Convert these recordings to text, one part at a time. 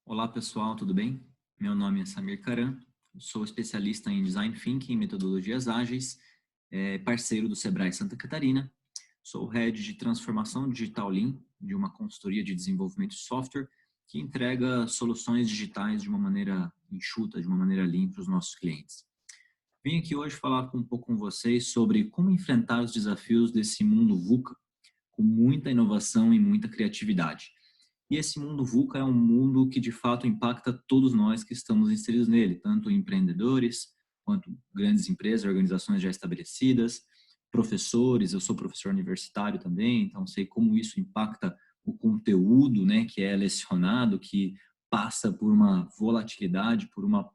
Olá pessoal, tudo bem? Meu nome é Samir Karam, sou especialista em Design Thinking e metodologias ágeis, parceiro do Sebrae Santa Catarina, sou Head de Transformação Digital Lean de uma consultoria de desenvolvimento de software que entrega soluções digitais de uma maneira enxuta, de uma maneira Lean para os nossos clientes. Vim aqui hoje falar um pouco com vocês sobre como enfrentar os desafios desse mundo VUCA com muita inovação e muita criatividade. E esse mundo VUCA é um mundo que de fato impacta todos nós que estamos inseridos nele, tanto empreendedores, quanto grandes empresas, organizações já estabelecidas, professores. Eu sou professor universitário também, então sei como isso impacta o conteúdo, né, que é lecionado, que passa por uma volatilidade, por uma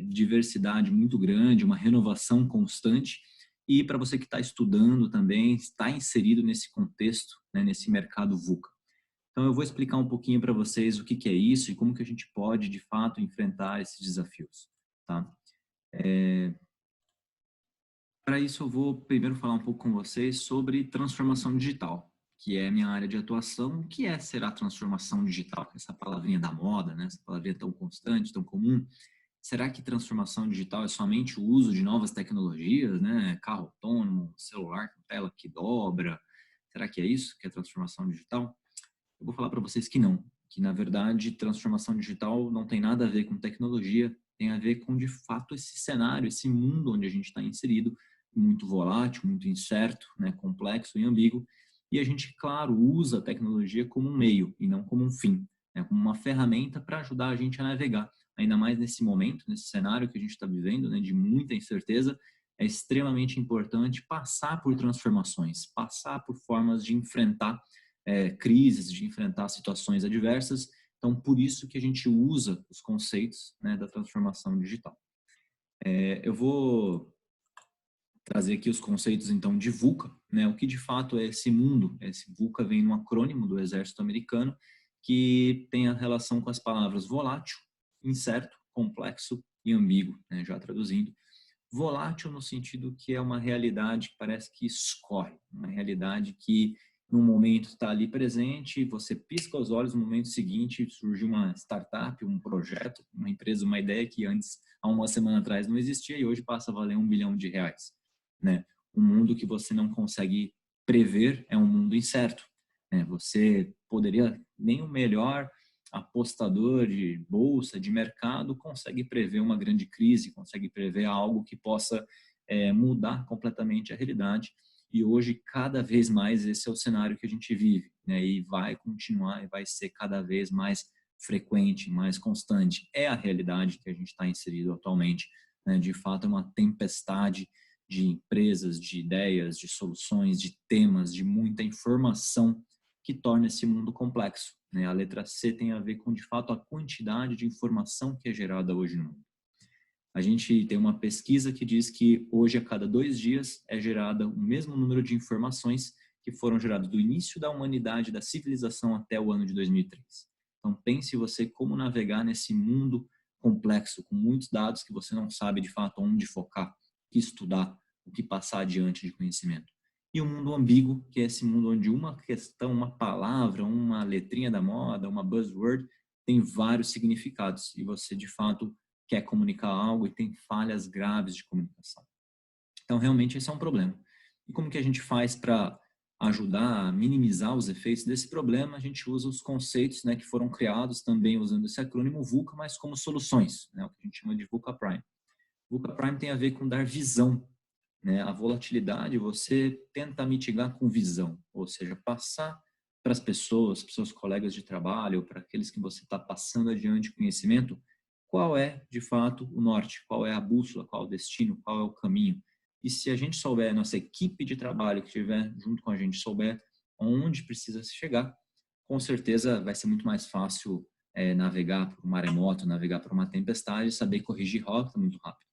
diversidade muito grande, uma renovação constante. E para você que está estudando também, está inserido nesse contexto, né, nesse mercado VUCA. Então, eu vou explicar um pouquinho para vocês o que é isso e como que a gente pode, de fato, enfrentar esses desafios, tá? Para isso, eu vou primeiro falar um pouco com vocês sobre transformação digital, que é a minha área de atuação. O que será transformação digital? Essa palavrinha da moda, né? Essa palavrinha tão constante, tão comum. Será que transformação digital é somente o uso de novas tecnologias, né? Carro autônomo, celular com tela que dobra? Será que é isso que é transformação digital? Eu vou falar para vocês que não, que na verdade transformação digital não tem nada a ver com tecnologia, tem a ver com de fato esse cenário, esse mundo onde a gente está inserido, muito volátil, muito incerto, né, complexo e ambíguo, e a gente, claro, usa a tecnologia como um meio e não como um fim, né, como uma ferramenta para ajudar a gente a navegar, ainda mais nesse momento, nesse cenário que a gente está vivendo, né, de muita incerteza. É extremamente importante passar por transformações, passar por formas de enfrentar crises, de enfrentar situações adversas. Então, por isso que a gente usa os conceitos, né, da transformação digital. Eu vou trazer aqui os conceitos, então, de VUCA, né, o que de fato é esse mundo. Esse VUCA vem no acrônimo do Exército Americano, que tem a relação com as palavras volátil, incerto, complexo e ambíguo, né, já traduzindo. Volátil no sentido que é uma realidade que parece que escorre, uma realidade que no momento está ali presente, você pisca os olhos, no momento seguinte surge uma startup, um projeto, uma empresa, uma ideia que antes, há uma semana atrás, não existia e hoje passa a valer R$ 1 bilhão, né? Um mundo que você não consegue prever é um mundo incerto, né? Você poderia, nem o melhor apostador de bolsa, de mercado, consegue prever uma grande crise, consegue prever algo que possa mudar completamente a realidade. E hoje, cada vez mais, esse é o cenário que a gente vive, né? E vai continuar e vai ser cada vez mais frequente, mais constante. É a realidade que a gente está inserido atualmente, né? De fato, é uma tempestade de empresas, de ideias, de soluções, de temas, de muita informação que torna esse mundo complexo, né? A letra C tem a ver com, de fato, a quantidade de informação que é gerada hoje no mundo. A gente tem uma pesquisa que diz que hoje, a cada 2 dias, é gerada o mesmo número de informações que foram geradas do início da humanidade, da civilização, até o ano de 2003. Então, pense você como navegar nesse mundo complexo, com muitos dados que você não sabe, de fato, onde focar, o que estudar, o que passar adiante de conhecimento. E o mundo ambíguo, que é esse mundo onde uma questão, uma palavra, uma letrinha da moda, uma buzzword, tem vários significados. E você, de fato, quer comunicar algo e tem falhas graves de comunicação. Então, realmente, esse é um problema. E como que a gente faz para ajudar a minimizar os efeitos desse problema? A gente usa os conceitos, né, que foram criados também usando esse acrônimo VUCA, mas como soluções, né, o que a gente chama de VUCA Prime. VUCA Prime tem a ver com dar visão, né? A volatilidade você tenta mitigar com visão, ou seja, passar para as pessoas, para os seus colegas de trabalho, para aqueles que você está passando adiante conhecimento, qual é, de fato, o norte, qual é a bússola, qual é o destino, qual é o caminho. E se a gente souber, nossa equipe de trabalho que estiver junto com a gente souber onde precisa se chegar, com certeza vai ser muito mais fácil navegar por um maremoto, navegar por uma tempestade, saber corrigir rota muito rápido.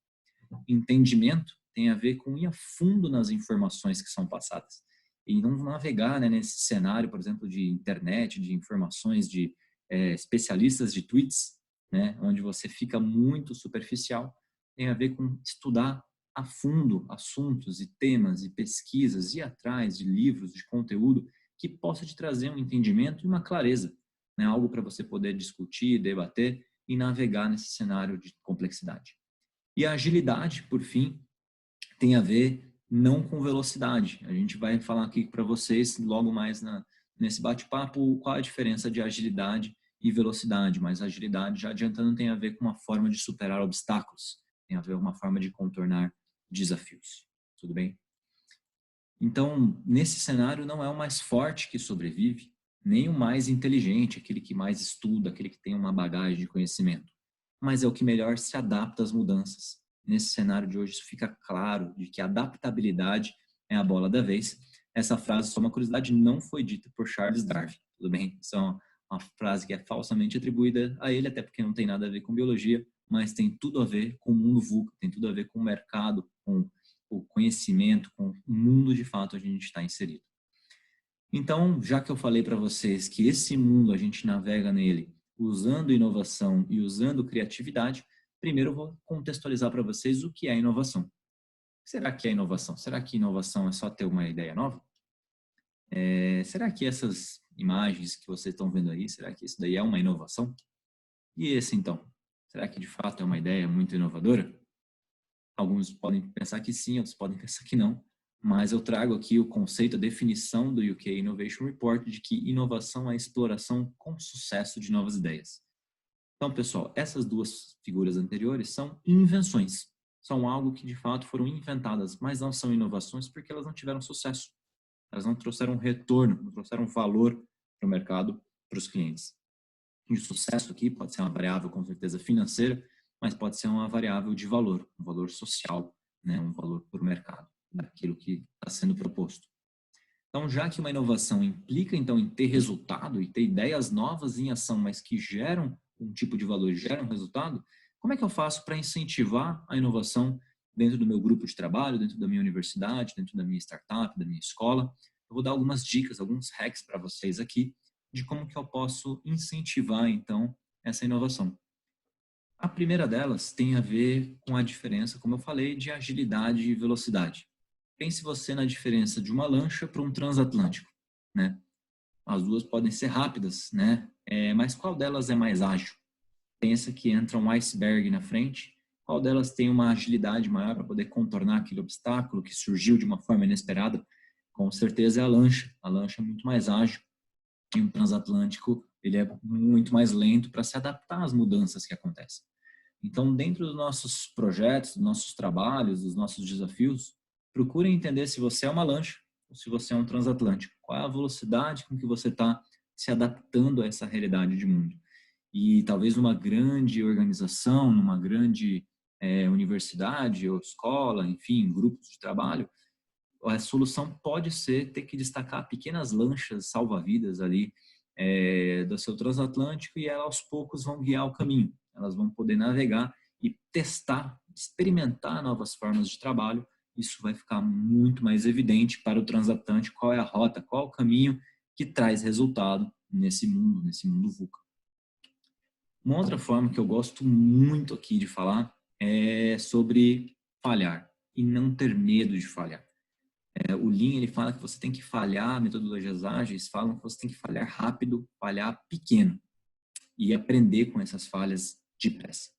Entendimento tem a ver com ir a fundo nas informações que são passadas e não navegar, né, nesse cenário, por exemplo, de internet, de informações de especialistas de tweets, né, onde você fica muito superficial. Tem a ver com estudar a fundo assuntos e temas e pesquisas, ir atrás de livros, de conteúdo que possa te trazer um entendimento e uma clareza, né? Algo para você poder discutir, debater e navegar nesse cenário de complexidade. E a agilidade, por fim, tem a ver não com velocidade. A gente vai falar aqui para vocês logo mais nesse bate-papo qual a diferença de agilidade e velocidade, mas a agilidade, já adiantando, tem a ver com uma forma de superar obstáculos, tem a ver com uma forma de contornar desafios. Tudo bem? Então, nesse cenário, não é o mais forte que sobrevive, nem o mais inteligente, aquele que mais estuda, aquele que tem uma bagagem de conhecimento, mas é o que melhor se adapta às mudanças. Nesse cenário de hoje, isso fica claro de que a adaptabilidade é a bola da vez. Essa frase, só uma curiosidade, não foi dita por Charles Darwin, tudo bem? Isso é uma frase que é falsamente atribuída a ele, até porque não tem nada a ver com biologia, mas tem tudo a ver com o mundo VUCA, tem tudo a ver com o mercado, com o conhecimento, com o mundo de fato onde a gente está inserido. Então, já que eu falei para vocês que esse mundo a gente navega nele usando inovação e usando criatividade, primeiro eu vou contextualizar para vocês o que é inovação. O que será que é inovação? Será que inovação é só ter uma ideia nova? Será que essas imagens que vocês estão vendo aí, será que isso daí é uma inovação? E esse então? Será que de fato é uma ideia muito inovadora? Alguns podem pensar que sim, outros podem pensar que não, mas eu trago aqui o conceito, a definição do UK Innovation Report de que inovação é a exploração com sucesso de novas ideias. Então, pessoal, essas duas figuras anteriores são invenções, são algo que de fato foram inventadas, mas não são inovações porque elas não tiveram sucesso, elas não trouxeram retorno, não trouxeram valor para o mercado, para os clientes. E o sucesso aqui pode ser uma variável, com certeza, financeira, mas pode ser uma variável de valor, um valor social, né? Um valor para o mercado, daquilo que está sendo proposto. Então, já que uma inovação implica, então, em ter resultado e ter ideias novas em ação, mas que geram um tipo de valor, geram resultado, como é que eu faço para incentivar a inovação dentro do meu grupo de trabalho, dentro da minha universidade, dentro da minha startup, da minha escola? Eu vou dar algumas dicas, alguns hacks para vocês aqui de como que eu posso incentivar, então, essa inovação. A primeira delas tem a ver com a diferença, como eu falei, de agilidade e velocidade. Pense você na diferença de uma lancha para um transatlântico, né? As duas podem ser rápidas, né? Mas qual delas é mais ágil? Pensa que entra um iceberg na frente, qual delas tem uma agilidade maior para poder contornar aquele obstáculo que surgiu de uma forma inesperada? Com certeza é a lancha. A lancha é muito mais ágil e um transatlântico ele é muito mais lento para se adaptar às mudanças que acontecem. Então, dentro dos nossos projetos, dos nossos trabalhos, dos nossos desafios, procure entender se você é uma lancha ou se você é um transatlântico. Qual é a velocidade com que você está se adaptando a essa realidade de mundo. E talvez numa grande organização, numa grande universidade ou escola, enfim, grupos de trabalho, a solução pode ser ter que destacar pequenas lanchas salva-vidas ali do seu transatlântico e elas aos poucos vão guiar o caminho. Elas vão poder navegar e testar, experimentar novas formas de trabalho. Isso vai ficar muito mais evidente para o transatlântico qual é a rota, qual é o caminho que traz resultado nesse mundo VUCA. Uma outra forma que eu gosto muito aqui de falar é sobre falhar e não ter medo de falhar. O Lean, ele fala que você tem que falhar, metodologias ágeis falam que você tem que falhar rápido, falhar pequeno e aprender com essas falhas depressa.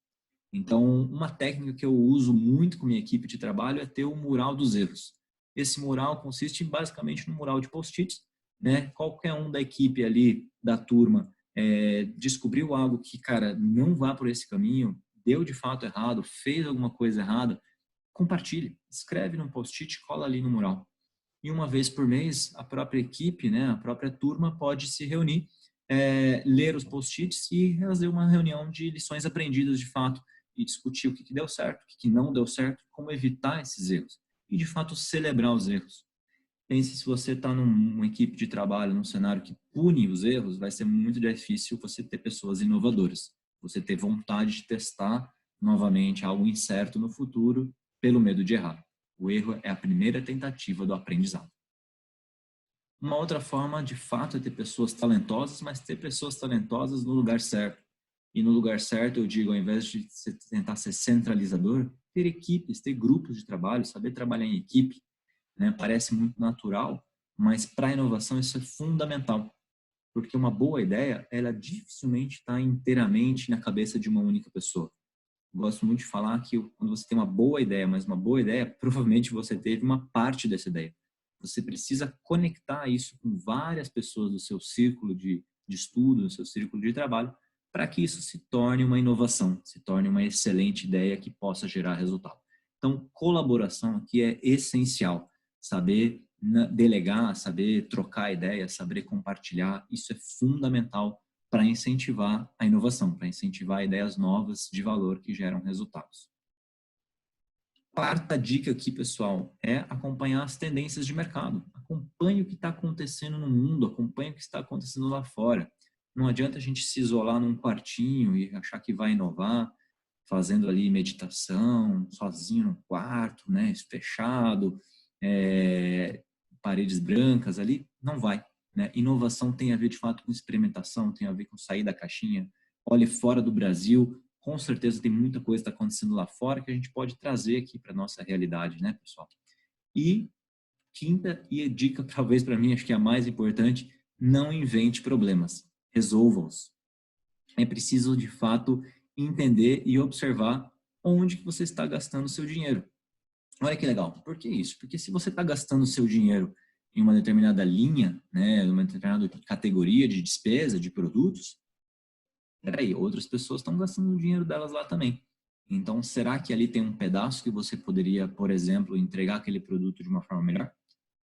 Então, uma técnica que eu uso muito com minha equipe de trabalho é ter o mural dos erros. Esse mural consiste basicamente num mural de post-its, né? Qualquer um da equipe ali, da turma, descobriu algo que, cara, não vá por esse caminho, deu de fato errado, fez alguma coisa errada, compartilhe, escreve num post-it, cola ali no mural. E uma vez por mês, a própria equipe, né, a própria turma pode se reunir, ler os post-its e fazer uma reunião de lições aprendidas de fato e discutir o que deu certo, o que não deu certo, como evitar esses erros e de fato celebrar os erros. Pense se você está numa equipe de trabalho, num cenário que pune os erros, vai ser muito difícil você ter pessoas inovadoras, você ter vontade de testar novamente algo incerto no futuro pelo medo de errar. O erro é a primeira tentativa do aprendizado. Uma outra forma, de fato, é ter pessoas talentosas, mas ter pessoas talentosas no lugar certo. E no lugar certo, eu digo, ao invés de tentar ser centralizador, ter equipes, ter grupos de trabalho, saber trabalhar em equipe, né? Parece muito natural, mas para a inovação isso é fundamental. Porque uma boa ideia, ela dificilmente está inteiramente na cabeça de uma única pessoa. Eu gosto muito de falar que quando você tem uma boa ideia, mas uma boa ideia, provavelmente você teve uma parte dessa ideia. Você precisa conectar isso com várias pessoas do seu círculo de estudo, do seu círculo de trabalho, para que isso se torne uma inovação, se torne uma excelente ideia que possa gerar resultado. Então, colaboração aqui é essencial. Saber delegar, saber trocar ideias, saber compartilhar, isso é fundamental para incentivar a inovação, para incentivar ideias novas de valor que geram resultados. Quarta dica aqui, pessoal, é acompanhar as tendências de mercado. Acompanhe o que está acontecendo no mundo, acompanhe o que está acontecendo lá fora. Não adianta a gente se isolar num quartinho e achar que vai inovar, fazendo ali meditação, sozinho no quarto, né, fechado, paredes brancas ali, não vai. Né? Inovação tem a ver, de fato, com experimentação, tem a ver com sair da caixinha. Olhe fora do Brasil, com certeza tem muita coisa que está acontecendo lá fora que a gente pode trazer aqui para a nossa realidade, né, pessoal? E quinta e dica, talvez para mim, acho que é a mais importante, não invente problemas, resolva-os. É preciso, de fato, entender e observar onde que você está gastando o seu dinheiro. Olha que legal. Por que isso? Porque se você está gastando o seu dinheiro em uma determinada linha, né, uma determinada categoria de despesa, de produtos, peraí, outras pessoas estão gastando o dinheiro delas lá também. Então, será que ali tem um pedaço que você poderia, por exemplo, entregar aquele produto de uma forma melhor?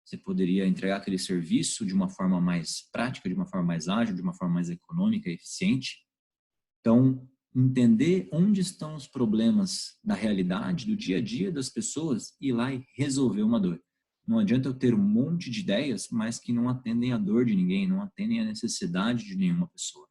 Você poderia entregar aquele serviço de uma forma mais prática, de uma forma mais ágil, de uma forma mais econômica e eficiente? Então, entender onde estão os problemas da realidade, do dia a dia das pessoas e ir lá e resolver uma dor. Não adianta eu ter um monte de ideias, mas que não atendem a dor de ninguém, não atendem a necessidade de nenhuma pessoa.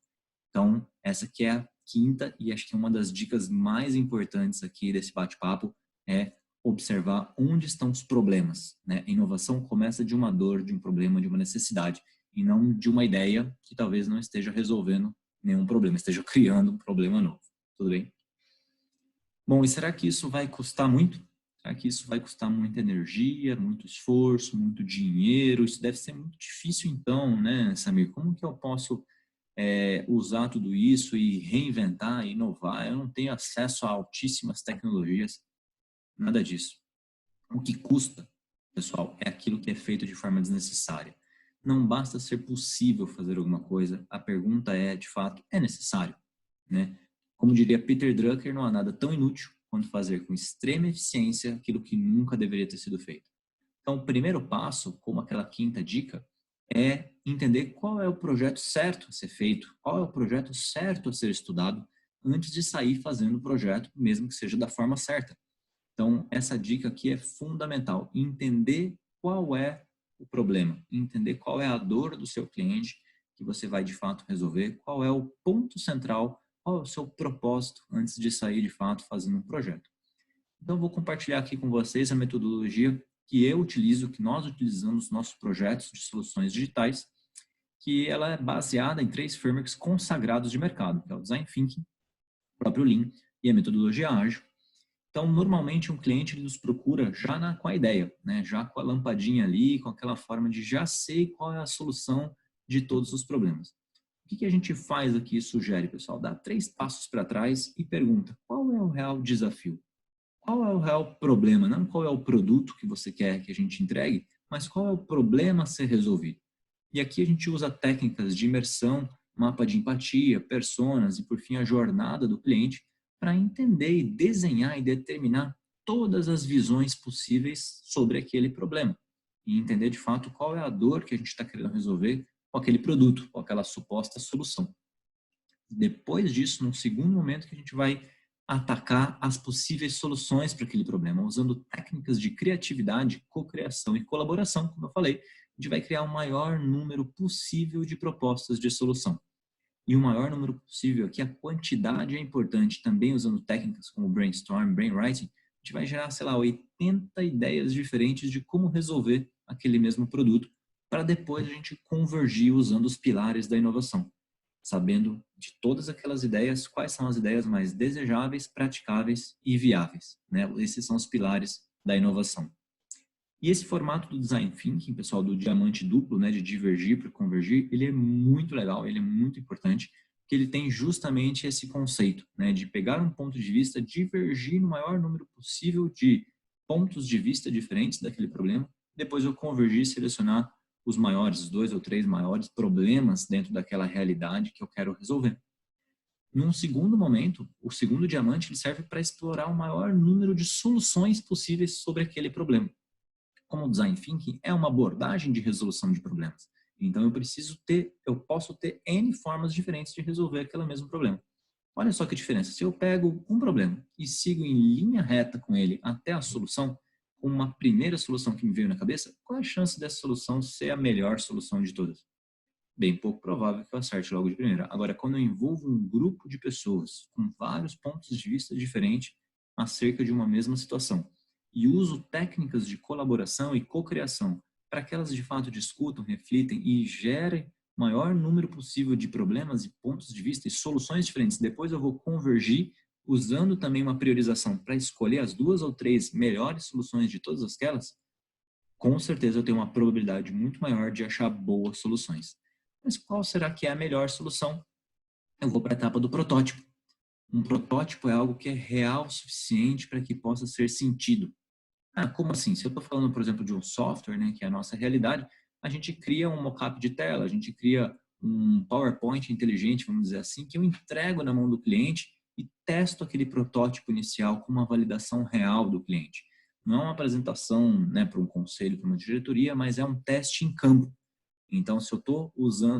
Então, essa que é a quinta e acho que uma das dicas mais importantes aqui desse bate-papo é observar onde estão os problemas. Né? A inovação começa de uma dor, de um problema, de uma necessidade, e não de uma ideia que talvez não esteja resolvendo nenhum problema, esteja criando um problema novo. Tudo bem? Bom, e será que isso vai custar muito? Será que isso vai custar muita energia, muito esforço, muito dinheiro? Isso deve ser muito difícil então, né, Samir? Como que eu posso usar tudo isso e reinventar, inovar? Eu não tenho acesso a altíssimas tecnologias, nada disso. O que custa, pessoal, é aquilo que é feito de forma desnecessária. Não basta ser possível fazer alguma coisa, a pergunta é, de fato, é necessário? Né? Como diria Peter Drucker, não há nada tão inútil quanto fazer com extrema eficiência aquilo que nunca deveria ter sido feito. Então, o primeiro passo, como aquela quinta dica, é entender qual é o projeto certo a ser feito, qual é o projeto certo a ser estudado antes de sair fazendo o projeto, mesmo que seja da forma certa. Então, essa dica aqui é fundamental, entender qual é o problema, entender qual é a dor do seu cliente que você vai de fato resolver, qual é o ponto central, qual é o seu propósito antes de sair de fato fazendo um projeto. Então, eu vou compartilhar aqui com vocês a metodologia que eu utilizo, que nós utilizamos nos nossos projetos de soluções digitais, que ela é baseada em 3 frameworks consagrados de mercado, que é o Design Thinking, o próprio Lean e a metodologia ágil. Então, normalmente, um cliente ele nos procura já com a ideia, né? Já com a lampadinha ali, com aquela forma de já sei qual é a solução de todos os problemas. O que a gente faz aqui e sugere, pessoal? Dá 3 passos para trás e pergunta, qual é o real desafio? Qual é o real problema? Não qual é o produto que você quer que a gente entregue, mas qual é o problema a ser resolvido? E aqui a gente usa técnicas de imersão, mapa de empatia, personas e, por fim, a jornada do cliente para entender e desenhar e determinar todas as visões possíveis sobre aquele problema e entender, de fato, qual é a dor que a gente está querendo resolver com aquele produto, com aquela suposta solução. Depois disso, num segundo momento, que a gente vai atacar as possíveis soluções para aquele problema, usando técnicas de criatividade, cocriação e colaboração, como eu falei, a gente vai criar o maior número possível de propostas de solução. E o maior número possível aqui, a quantidade é importante, também usando técnicas como brainstorm, brainwriting, a gente vai gerar, sei lá, 80 ideias diferentes de como resolver aquele mesmo produto, para depois a gente convergir usando os pilares da inovação, sabendo de todas aquelas ideias, quais são as ideias mais desejáveis, praticáveis e viáveis. Né? Esses são os pilares da inovação. E esse formato do Design Thinking, pessoal, do diamante duplo, né, de divergir para convergir, ele é muito legal, ele é muito importante, porque ele tem justamente esse conceito, né, de pegar um ponto de vista, divergir no maior número possível de pontos de vista diferentes daquele problema, depois eu convergir e selecionar os maiores, os 2 ou 3 maiores problemas dentro daquela realidade que eu quero resolver. Num segundo momento, o segundo diamante ele serve para explorar o maior número de soluções possíveis sobre aquele problema. Como o Design Thinking é uma abordagem de resolução de problemas. Então eu posso ter N formas diferentes de resolver aquele mesmo problema. Olha só que diferença. Se eu pego um problema e sigo em linha reta com ele até a solução, com uma primeira solução que me veio na cabeça, qual é a chance dessa solução ser a melhor solução de todas? Bem pouco provável que eu acerte logo de primeira. Agora, quando eu envolvo um grupo de pessoas com vários pontos de vista diferentes acerca de uma mesma situação e uso técnicas de colaboração e cocriação para que elas de fato discutam, reflitem e gerem o maior número possível de problemas e pontos de vista e soluções diferentes. Depois eu vou convergir usando também uma priorização para escolher as 2 ou 3 melhores soluções de todas aquelas. Com certeza eu tenho uma probabilidade muito maior de achar boas soluções. Mas qual será que é a melhor solução? Eu vou para a etapa do protótipo. Um protótipo é algo que é real o suficiente para que possa ser sentido. Ah, como assim? Se eu estou falando, por exemplo, de um software, né, que é a nossa realidade, a gente cria um mockup de tela, a gente cria um PowerPoint inteligente, vamos dizer assim, que eu entrego na mão do cliente e testo aquele protótipo inicial com uma validação real do cliente. Não é uma apresentação, né, para um conselho, para uma diretoria, mas é um teste em campo. Então, se eu estou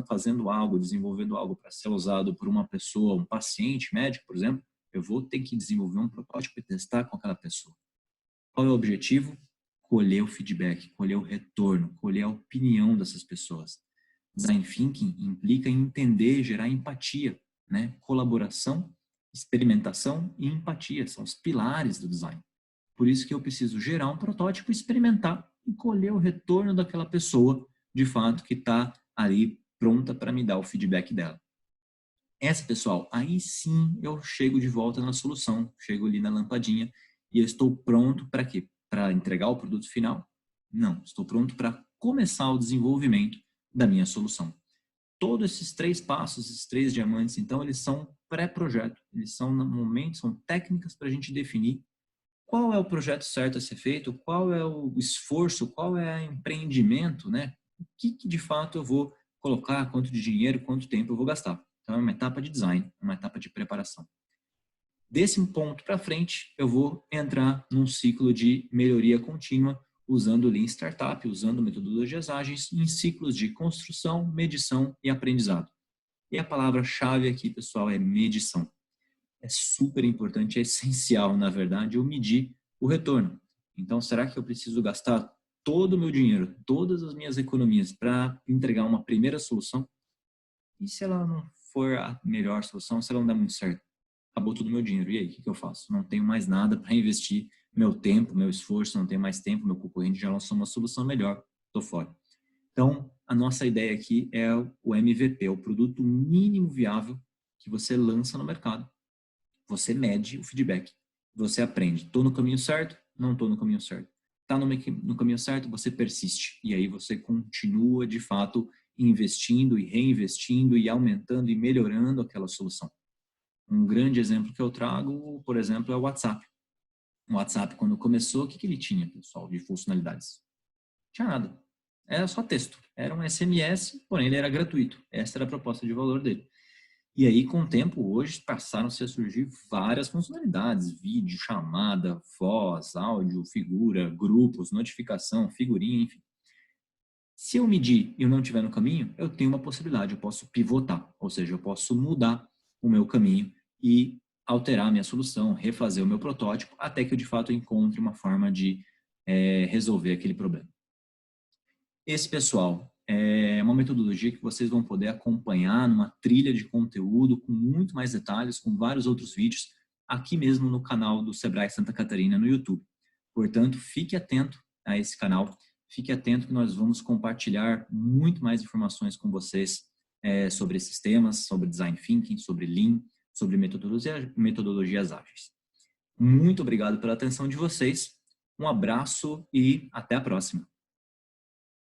fazendo algo, desenvolvendo algo para ser usado por uma pessoa, um paciente médico, por exemplo, eu vou ter que desenvolver um protótipo e testar com aquela pessoa. Qual é o objetivo? Colher o feedback, colher o retorno, colher a opinião dessas pessoas. Design Thinking implica em entender, gerar empatia, né? Colaboração, experimentação e empatia são os pilares do design. Por isso que eu preciso gerar um protótipo, experimentar e colher o retorno daquela pessoa, de fato, que está ali pronta para me dar o feedback dela. Essa, pessoal, aí sim eu chego de volta na solução, chego ali na lampadinha e eu estou pronto para quê? Para entregar o produto final? Não, estou pronto para começar o desenvolvimento da minha solução. Todos esses 3 passos, esses 3 diamantes, então, eles são pré-projeto, eles são no momento, são técnicas para a gente definir qual é o projeto certo a ser feito, qual é o esforço, qual é o empreendimento, né? O que de fato eu vou colocar, quanto de dinheiro, quanto tempo eu vou gastar. Então, é uma etapa de design, uma etapa de preparação. Desse ponto para frente, eu vou entrar num ciclo de melhoria contínua, usando o Lean Startup, usando metodologias ágeis, em ciclos de construção, medição e aprendizado. E a palavra-chave aqui, pessoal, é medição. É super importante, é essencial, na verdade, eu medir o retorno. Então, será que eu preciso gastar todo o meu dinheiro, todas as minhas economias para entregar uma primeira solução? E se ela não for a melhor solução, se ela não der muito certo? Acabou todo o meu dinheiro. E aí, o que eu faço? Não tenho mais nada para investir meu tempo, meu esforço, não tenho mais tempo, meu concorrente já lançou uma solução melhor, estou fora. Então, a nossa ideia aqui é o MVP, o produto mínimo viável que você lança no mercado. Você mede o feedback, você aprende. Estou no caminho certo? Não estou no caminho certo. Está no caminho certo? Você persiste. E aí você continua, de fato, investindo e reinvestindo e aumentando e melhorando aquela solução. Um grande exemplo que eu trago, por exemplo, é o WhatsApp. O WhatsApp, quando começou, o que ele tinha, pessoal, de funcionalidades? Não tinha nada. Era só texto. Era um SMS, porém ele era gratuito. Essa era a proposta de valor dele. E aí, com o tempo, hoje passaram-se a surgir várias funcionalidades, vídeo, chamada, voz, áudio, figura, grupos, notificação, figurinha, enfim. Se eu medir e eu não estiver no caminho, eu tenho uma possibilidade, eu posso pivotar, ou seja, eu posso mudar o meu caminho e alterar a minha solução, refazer o meu protótipo, até que eu, de fato, encontre uma forma de resolver aquele problema. Esse, pessoal, é uma metodologia que vocês vão poder acompanhar numa trilha de conteúdo com muito mais detalhes, com vários outros vídeos, aqui mesmo no canal do Sebrae Santa Catarina no YouTube. Portanto, fique atento a esse canal, fique atento que nós vamos compartilhar muito mais informações com vocês sobre esses temas, sobre Design Thinking, sobre Lean, sobre metodologias ágeis. Muito obrigado pela atenção de vocês. Um abraço e até a próxima.